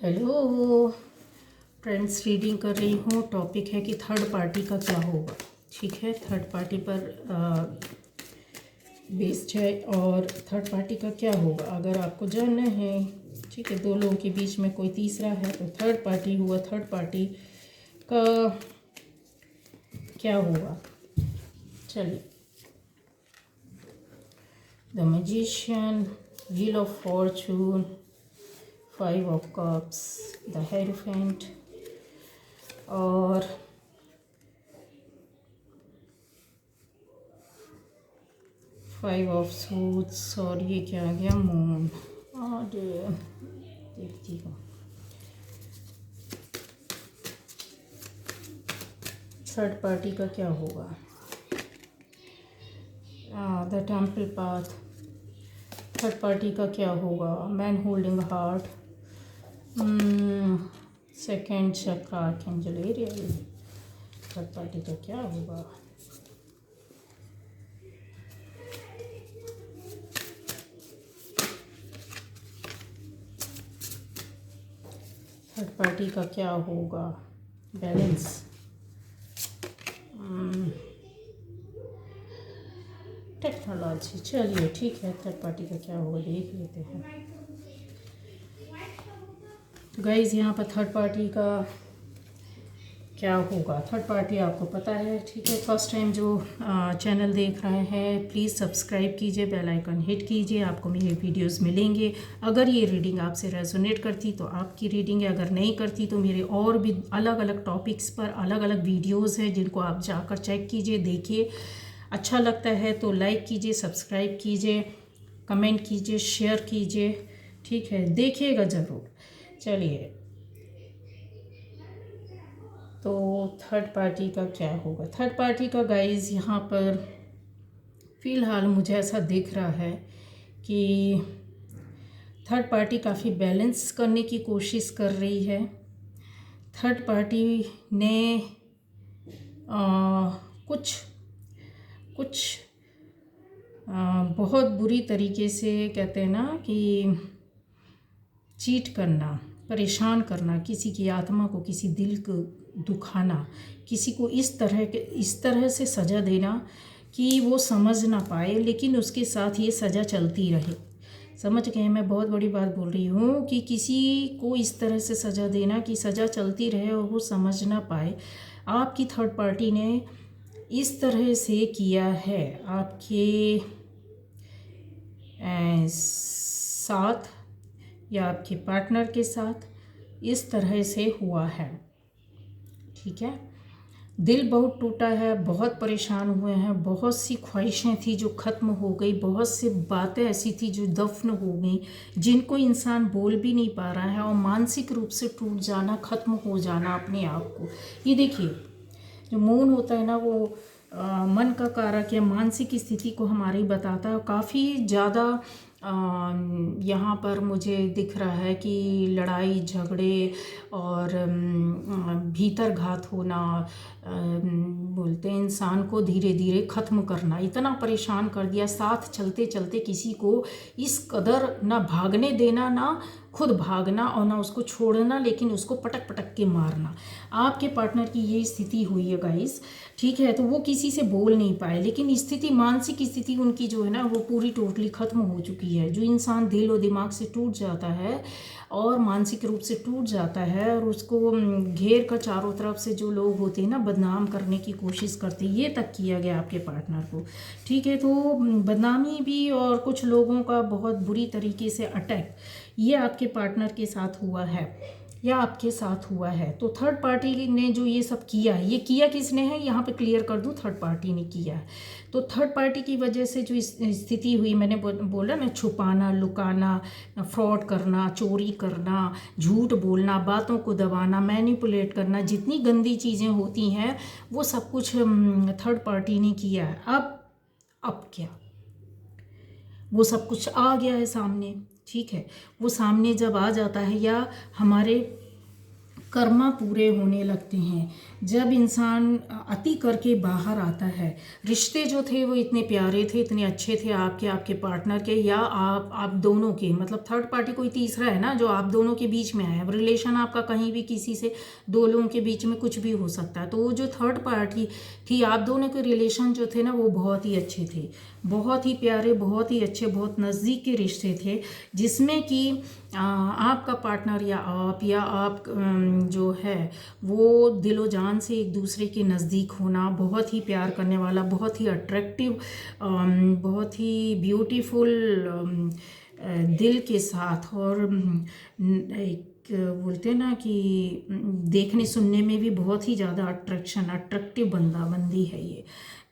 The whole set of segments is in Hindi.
हेलो फ्रेंड्स, रीडिंग कर रही हूँ। टॉपिक है कि थर्ड पार्टी का क्या होगा। ठीक है, थर्ड पार्टी पर बेस्ड है और थर्ड पार्टी का क्या होगा अगर आपको जानना है। ठीक है, दो लोगों के बीच में कोई तीसरा है तो थर्ड पार्टी हुआ। थर्ड पार्टी का क्या होगा, चलिए। The magician, wheel of Fortune, five of cups, the hierophant और फाइव ऑफ सूट्स और ये क्या आ गया, मून। और देखती हूँ थर्ड पार्टी का क्या होगा। The temple path, third party का क्या होगा। मैन होल्डिंग हार्ट, सेकेंड चक्र, आर्कएंजल एरियल। थर्ड पार्टी का क्या होगा। थर्ड पार्टी का क्या होगा, बैलेंस। टेक्नोलॉजी, चलिए ठीक है। थर्ड पार्टी का क्या होगा देख लेते हैं। तो गाइज़, यहाँ पर थर्ड पार्टी का क्या होगा। थर्ड पार्टी आपको पता है, ठीक है। फर्स्ट टाइम जो चैनल देख रहे हैं प्लीज़ सब्सक्राइब कीजिए, बेल आइकन हिट कीजिए, आपको मेरे वीडियोस मिलेंगे। अगर ये रीडिंग आपसे रेजोनेट करती तो आपकी रीडिंग है, अगर नहीं करती तो मेरे और भी अलग अलग टॉपिक्स पर अलग अलग वीडियोज़ हैं जिनको आप जाकर चेक कीजिए, देखिए। अच्छा लगता है तो लाइक कीजिए, सब्सक्राइब कीजिए, कमेंट कीजिए, शेयर कीजिए, ठीक है, देखिएगा ज़रूर। चलिए, तो थर्ड पार्टी का क्या होगा। थर्ड पार्टी का गाइस यहाँ पर फ़िलहाल मुझे ऐसा दिख रहा है कि थर्ड पार्टी काफ़ी बैलेंस करने की कोशिश कर रही है। थर्ड पार्टी ने कुछ कुछ बहुत बुरी तरीके से, कहते हैं ना कि चीट करना, परेशान करना, किसी की आत्मा को, किसी दिल को दुखाना, किसी को इस तरह से सज़ा देना कि वो समझ ना पाए, लेकिन उसके साथ ये सज़ा चलती रहे। समझ गए, मैं बहुत बड़ी बात बोल रही हूँ कि किसी को इस तरह से सज़ा देना कि सज़ा चलती रहे और वो समझ ना पाए। आपकी थर्ड पार्टी ने इस तरह से किया है आपके साथ या आपके पार्टनर के साथ, इस तरह से हुआ है। ठीक है, दिल बहुत टूटा है, बहुत परेशान हुए हैं, बहुत सी ख्वाहिशें थी जो ख़त्म हो गई, बहुत सी बातें ऐसी थी जो दफन हो गई, जिनको इंसान बोल भी नहीं पा रहा है, और मानसिक रूप से टूट जाना, ख़त्म हो जाना अपने आप को। ये देखिए, जो मून होता है ना, वो मन का कारक या मानसिक स्थिति को हमारी बताता है। काफ़ी ज़्यादा यहाँ पर मुझे दिख रहा है कि लड़ाई झगड़े और भीतर घात होना, बोलते हैं इंसान को धीरे धीरे ख़त्म करना, इतना परेशान कर दिया। साथ चलते चलते किसी को इस कदर ना भागने देना, ना खुद भागना और ना उसको छोड़ना, लेकिन उसको पटक पटक के मारना। आपके पार्टनर की ये स्थिति हुई है गाइस, ठीक है। तो वो किसी से बोल नहीं पाए, लेकिन स्थिति, मानसिक स्थिति उनकी जो है ना, वो पूरी टोटली ख़त्म हो चुकी है। जो इंसान दिल और दिमाग से टूट जाता है और मानसिक रूप से टूट जाता है और उसको घेर कर चारों तरफ से जो लोग होते हैं ना, बदनाम करने की कोशिश करते हैं, ये तक किया गया आपके पार्टनर को, ठीक है। तो बदनामी भी और कुछ लोगों का बहुत बुरी तरीके से अटैक, ये आपके पार्टनर के साथ हुआ है या आपके साथ हुआ है। तो थर्ड पार्टी ने जो ये सब किया है, ये किया किसने है, यहाँ पे क्लियर कर दूँ, थर्ड पार्टी ने किया है। तो थर्ड पार्टी की वजह से जो स्थिति हुई, मैंने बोला ना, छुपाना, लुकाना, फ्रॉड करना, चोरी करना, झूठ बोलना, बातों को दबाना, मैनिपुलेट करना, जितनी गंदी चीज़ें होती हैं वो सब कुछ थर्ड पार्टी ने किया है। अब क्या, वो सब कुछ आ गया है सामने, ठीक है। वो सामने जब आ जाता है या हमारे कर्मा पूरे होने लगते हैं। जब इंसान अति करके बाहर आता है, रिश्ते जो थे वो इतने प्यारे थे, इतने अच्छे थे आपके पार्टनर के या आप दोनों के, मतलब थर्ड पार्टी कोई तीसरा है ना जो आप दोनों के बीच में आया। अब रिलेशन आपका कहीं भी किसी से, दो लोगों के बीच में कुछ भी हो सकता है। तो वो जो थर्ड पार्टी थी, आप दोनों के रिलेशन जो थे ना वो बहुत ही अच्छे थे, बहुत ही प्यारे, बहुत ही अच्छे, बहुत नज़दीक के रिश्ते थे, जिसमें कि आपका पार्टनर या आप जो है वो दिलो जान से एक दूसरे के नज़दीक होना, बहुत ही प्यार करने वाला, बहुत ही अट्रैक्टिव, बहुत ही ब्यूटीफुल दिल के साथ, और एक बोलते हैं ना कि देखने सुनने में भी बहुत ही ज़्यादा अट्रैक्टिव बंदी है ये।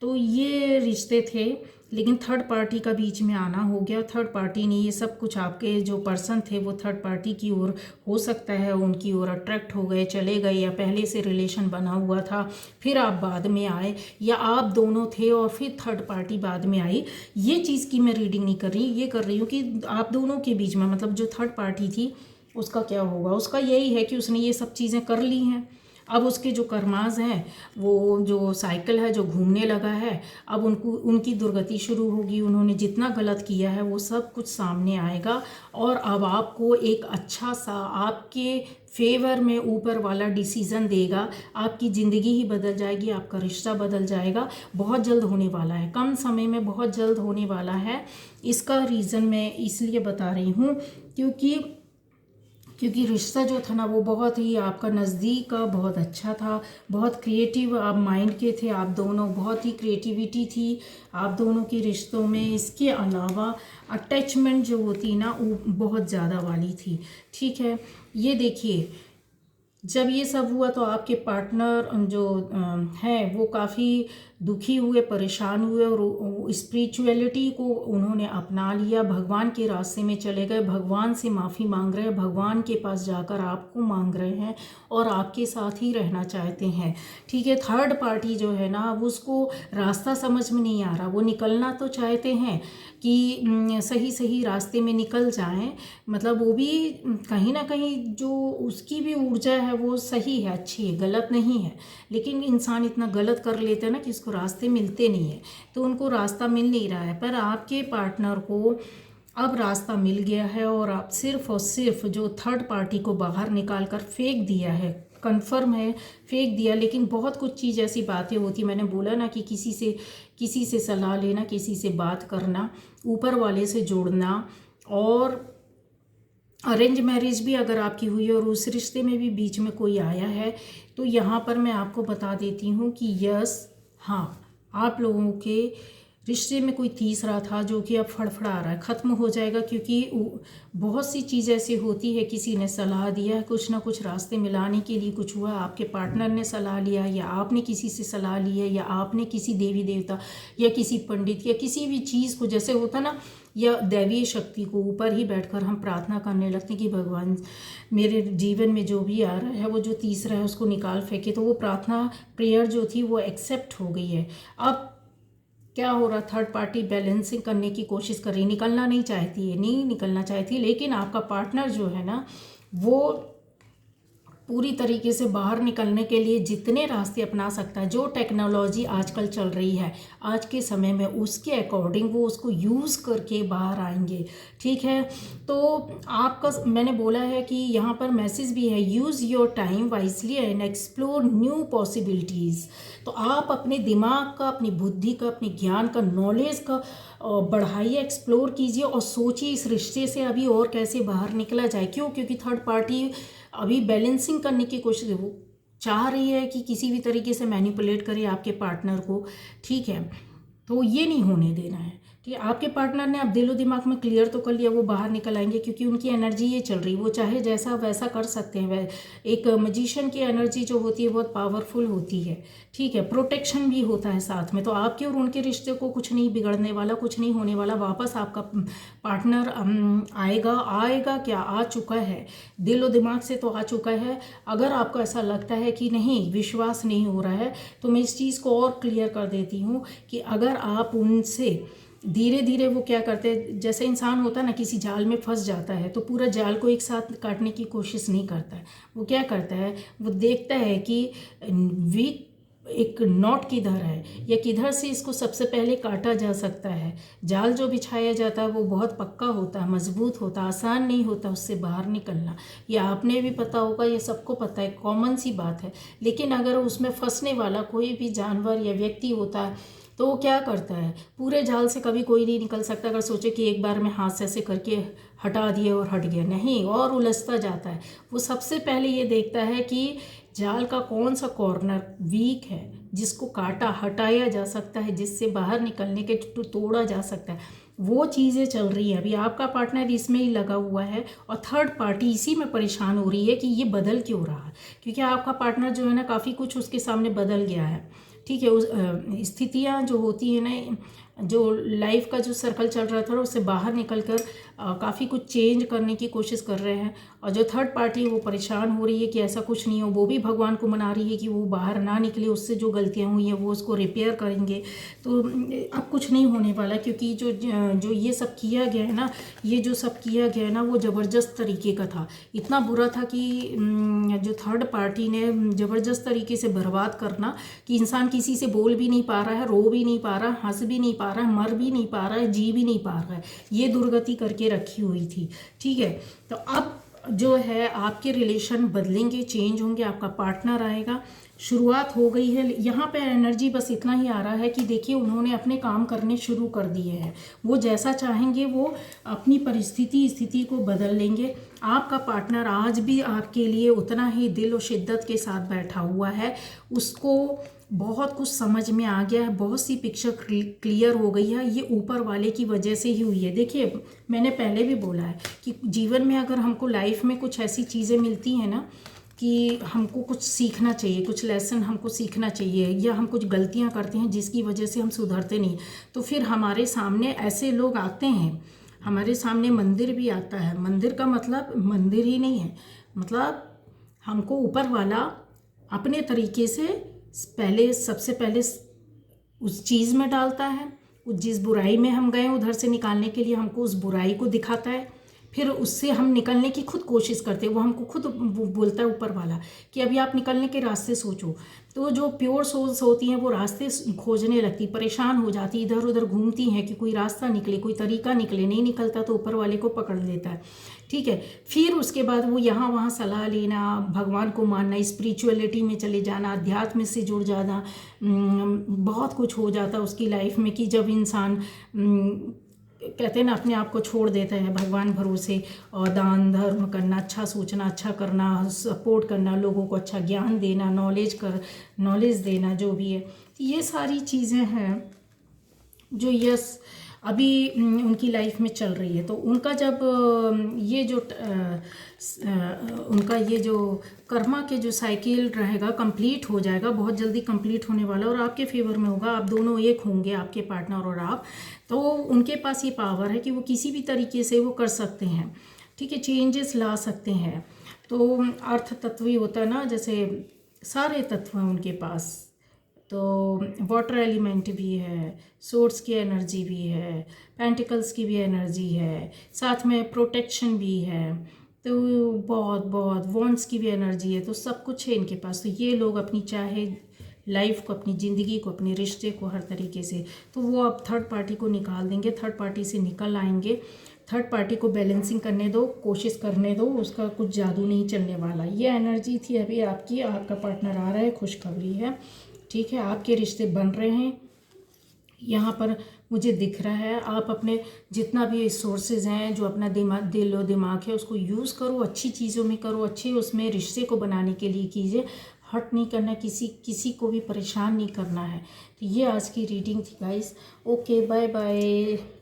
तो ये रिश्ते थे, लेकिन थर्ड पार्टी का बीच में आना हो गया। थर्ड पार्टी ने ये सब कुछ, आपके जो पर्सन थे वो थर्ड पार्टी की ओर, हो सकता है उनकी ओर अट्रैक्ट हो गए, चले गए, या पहले से रिलेशन बना हुआ था, फिर आप बाद में आए, या आप दोनों थे और फिर थर्ड पार्टी बाद में आई। ये चीज़ की मैं रीडिंग नहीं कर रही, ये कर रही हूँ कि आप दोनों के बीच में, मतलब जो थर्ड पार्टी थी उसका क्या होगा। उसका यही है कि उसने ये सब चीज़ें कर ली हैं, अब उसके जो कर्माज हैं, वो जो साइकिल है जो घूमने लगा है, अब उनकी दुर्गति शुरू होगी। उन्होंने जितना गलत किया है वो सब कुछ सामने आएगा, और अब आपको एक अच्छा सा, आपके फेवर में ऊपर वाला डिसीज़न देगा, आपकी ज़िंदगी ही बदल जाएगी, आपका रिश्ता बदल जाएगा। बहुत जल्द होने वाला है, कम समय में बहुत जल्द होने वाला है। इसका रीज़न मैं इसलिए बता रही हूँ क्योंकि रिश्ता जो था ना वो बहुत ही आपका नज़दीक का, बहुत अच्छा था, बहुत क्रिएटिव आप माइंड के थे आप दोनों, बहुत ही क्रिएटिविटी थी आप दोनों के रिश्तों में। इसके अलावा अटैचमेंट जो होती ना वो बहुत ज़्यादा वाली थी। ठीक है, ये देखिए, जब ये सब हुआ तो आपके पार्टनर जो हैं वो काफ़ी दुखी हुए, परेशान हुए, और स्पिरिचुअलिटी को उन्होंने अपना लिया, भगवान के रास्ते में चले गए, भगवान से माफ़ी मांग रहे हैं, भगवान के पास जाकर आपको मांग रहे हैं, और आपके साथ ही रहना चाहते हैं। ठीक है, थर्ड पार्टी जो है ना, अब उसको रास्ता समझ में नहीं आ रहा, वो निकलना तो चाहते हैं कि सही रास्ते में निकल जाएं, मतलब वो भी कहीं ना कहीं जो उसकी भी ऊर्जा है वो सही है, अच्छी है, गलत नहीं है, लेकिन इंसान इतना गलत कर लेता है ना कि उसको रास्ते मिलते नहीं है, तो उनको रास्ता मिल नहीं रहा है। पर आपके पार्टनर को अब रास्ता मिल गया है, और आप सिर्फ और सिर्फ जो थर्ड पार्टी को बाहर निकाल कर फेंक दिया है, कन्फर्म है फेंक दिया। लेकिन बहुत कुछ चीज़ ऐसी बातें होती, मैंने बोला ना कि किसी से सलाह लेना, किसी से बात करना, ऊपर वाले से जोड़ना, और अरेंज मैरिज भी अगर आपकी हुई है और उस रिश्ते में भी बीच में कोई आया है, तो यहाँ पर मैं आपको बता देती हूँ कि यस, हाँ, आप लोगों के रिश्ते में कोई तीसरा था जो कि अब फड़फड़ा रहा है, ख़त्म हो जाएगा। क्योंकि बहुत सी चीज़ ऐसी होती है, किसी ने सलाह दिया है, कुछ ना कुछ रास्ते मिलाने के लिए कुछ हुआ, आपके पार्टनर ने सलाह लिया, या आपने किसी से सलाह ली है, या आपने किसी देवी देवता या किसी पंडित या किसी भी चीज़ को, जैसे होता ना, या दैवीय शक्ति को ऊपर ही बैठकर हम प्रार्थना करने लगते हैं कि भगवान मेरे जीवन में जो भी आ रहा है वो जो तीसरा है उसको निकाल फेंके, तो वो प्रार्थना प्रेयर जो थी वो एक्सेप्ट हो गई है। अब क्या हो रहा, थर्ड पार्टी बैलेंसिंग करने की कोशिश कर रही, निकलना नहीं चाहती है, नहीं निकलना चाहती, लेकिन आपका पार्टनर जो है ना वो पूरी तरीके से बाहर निकलने के लिए जितने रास्ते अपना सकता है, जो टेक्नोलॉजी आजकल चल रही है आज के समय में, उसके अकॉर्डिंग वो उसको यूज़ करके बाहर आएंगे। ठीक है, तो आपका, मैंने बोला है कि यहाँ पर मैसेज भी है, use your time wisely and explore new possibilities. तो आप अपने दिमाग का, अपनी बुद्धि का, अपने ज्ञान का, नॉलेज का बढ़ाइए, एक्सप्लोर कीजिए, और सोचिए इस रिश्ते से अभी और कैसे बाहर निकला जाए। क्यों? क्योंकि थर्ड पार्टी अभी बैलेंसिंग करने की कोशिश, वो चाह रही है कि किसी भी तरीके से मैनिपुलेट करे आपके पार्टनर को। ठीक है, तो ये नहीं होने देना है। ठीक है, आपके पार्टनर ने अब दिलो दिमाग में क्लियर तो कर लिया, वो बाहर निकल आएंगे, क्योंकि उनकी एनर्जी ये चल रही, वो चाहे जैसा वैसा कर सकते हैं। वह एक मजिशियन की एनर्जी जो होती है बहुत पावरफुल होती है। ठीक है, प्रोटेक्शन भी होता है साथ में, तो आपके और उनके रिश्ते को कुछ नहीं बिगड़ने वाला, कुछ नहीं होने वाला। वापस आपका पार्टनर आएगा क्या, आ चुका है, दिलो दिमाग से तो आ चुका है। अगर आपको ऐसा लगता है कि नहीं, विश्वास नहीं हो रहा है, तो मैं इस चीज़ को और क्लियर कर देती हूँ कि अगर आप उनसे धीरे धीरे वो क्या करते हैं, जैसे इंसान होता है ना किसी जाल में फंस जाता है तो पूरा जाल को एक साथ काटने की कोशिश नहीं करता है। वो क्या करता है, वो देखता है कि वीक एक नॉट किधर है या किधर से इसको सबसे पहले काटा जा सकता है। जाल जो बिछाया जाता है वो बहुत पक्का होता है, मजबूत होता है, आसान नहीं होता उससे बाहर निकलना। ये आपने भी पता होगा, ये सबको पता है, कॉमन सी बात है। लेकिन अगर उसमें फंसने वाला कोई भी जानवर या व्यक्ति होता है तो वो क्या करता है, पूरे जाल से कभी कोई नहीं निकल सकता। अगर सोचे कि एक बार में हाथ से ऐसे करके हटा दिए और हट गया, नहीं, और उलझता जाता है। वो सबसे पहले ये देखता है कि जाल का कौन सा कॉर्नर वीक है जिसको काटा हटाया जा सकता है, जिससे बाहर निकलने के तोड़ा जा सकता है। वो चीज़ें चल रही है। अभी आपका पार्टनर इसमें ही लगा हुआ है और थर्ड पार्टी इसी में परेशान हो रही है कि ये बदल क्यों रहा है, क्योंकि आपका पार्टनर जो है ना काफ़ी कुछ उसके सामने बदल गया है। ठीक है, उस स्थितियाँ जो होती है ना, जो लाइफ का जो सर्कल चल रहा था उससे बाहर निकल कर काफ़ी कुछ चेंज करने की कोशिश कर रहे हैं। और जो थर्ड पार्टी वो परेशान हो रही है कि ऐसा कुछ नहीं हो, वो भी भगवान को मना रही है कि वो बाहर ना निकले, उससे जो गलतियाँ हुई हैं वो उसको रिपेयर करेंगे। तो अब कुछ नहीं होने वाला, क्योंकि जो ये सब किया गया है ना, ये जो सब किया गया है ना वो ज़बरदस्त तरीके का था। इतना बुरा था कि जो थर्ड पार्टी ने ज़बरदस्त तरीके से बर्बाद करना, कि इंसान किसी से बोल भी नहीं पा रहा है, रो भी नहीं पा रहा है, हंस भी नहीं पा रहा है, मर भी नहीं पा रहा है, जी भी नहीं पा रहा है। ये दुर्गति करके रखी हुई थी। ठीक है, तो अब जो है आपके रिलेशन बदलेंगे, चेंज होंगे, आपका पार्टनर आएगा, शुरुआत हो गई है। यहाँ पे एनर्जी बस इतना ही आ रहा है कि देखिए उन्होंने अपने काम करने शुरू कर दिए हैं। वो जैसा चाहेंगे वो अपनी स्थिति को बदल लेंगे। आपका पार्टनर आज भी आपके लिए उतना ही दिल और शिद्दत के साथ बैठा हुआ है। उसको बहुत कुछ समझ में आ गया है, बहुत सी पिक्चर क्लियर हो गई है। ये ऊपर वाले की वजह से ही हुई है। देखिए मैंने पहले भी बोला है कि जीवन में अगर हमको लाइफ में कुछ ऐसी चीज़ें मिलती हैं ना कि हमको कुछ सीखना चाहिए, कुछ लेसन हमको सीखना चाहिए, या हम कुछ गलतियां करते हैं जिसकी वजह से हम सुधरते नहीं, तो फिर हमारे सामने ऐसे लोग आते हैं। हमारे सामने मंदिर भी आता है। मंदिर का मतलब मंदिर ही नहीं है, मतलब हमको ऊपर वाला अपने तरीके से सबसे पहले उस चीज़ में डालता है। उस जिस बुराई में हम गए उधर से निकालने के लिए हमको उस बुराई को दिखाता है, फिर उससे हम निकलने की खुद कोशिश करते हैं। वो हमको खुद बोलता है ऊपर वाला कि अभी आप निकलने के रास्ते सोचो। तो जो प्योर सोल्स होती हैं वो रास्ते खोजने लगती, परेशान हो जाती, इधर उधर घूमती हैं कि कोई रास्ता निकले, कोई तरीका निकले। नहीं निकलता तो ऊपर वाले को पकड़ लेता है। ठीक है, फिर उसके बाद वो यहाँ वहाँ सलाह लेना, भगवान को मानना, स्पिरिचुअलिटी में चले जाना, अध्यात्म से जुड़ जाना, बहुत कुछ हो जाता है उसकी लाइफ में कि जब इंसान कहते हैं ना अपने आप को छोड़ देता है भगवान भरोसे, और दान धर्म करना, अच्छा सोचना, अच्छा करना, सपोर्ट करना, लोगों को अच्छा ज्ञान देना, नॉलेज देना, जो भी है। ये सारी चीज़ें हैं जो यस अभी उनकी लाइफ में चल रही है। तो उनका जब ये जो उनका ये जो कर्मा के जो साइकिल रहेगा कंप्लीट हो जाएगा, बहुत जल्दी कंप्लीट होने वाला और आपके फेवर में होगा। आप दोनों एक होंगे, आपके पार्टनर और आप। तो उनके पास ये पावर है कि वो किसी भी तरीके से वो कर सकते हैं। ठीक है, चेंजेस ला सकते हैं। तो अर्थ तत्व ही होता है ना, जैसे सारे तत्व हैं उनके पास। तो वाटर एलिमेंट भी है, सोर्स की एनर्जी भी है, पेंटिकल्स की भी एनर्जी है, साथ में प्रोटेक्शन भी है, तो बहुत वॉन्ड्स की भी एनर्जी है। तो सब कुछ है इनके पास। तो ये लोग अपनी चाहे लाइफ को, अपनी ज़िंदगी को, अपने रिश्ते को हर तरीके से, तो वो अब थर्ड पार्टी को निकाल देंगे, थर्ड पार्टी से निकल आएंगे। थर्ड पार्टी को बैलेंसिंग करने दो, कोशिश करने दो, उसका कुछ जादू नहीं चलने वाला। ये एनर्जी थी अभी आपकी। आपका पार्टनर आ रहा है, खुशखबरी है। ठीक है, आपके रिश्ते बन रहे हैं, यहाँ पर मुझे दिख रहा है। आप अपने जितना भी सोर्सेज हैं, जो अपना दिल और दिमाग है, उसको यूज़ करो, अच्छी चीज़ों में करो, अच्छे उसमें रिश्ते को बनाने के लिए कीजिए। हर्ट नहीं करना, किसी को भी परेशान नहीं करना है। तो ये आज की रीडिंग थी गाइस। Okay, bye bye.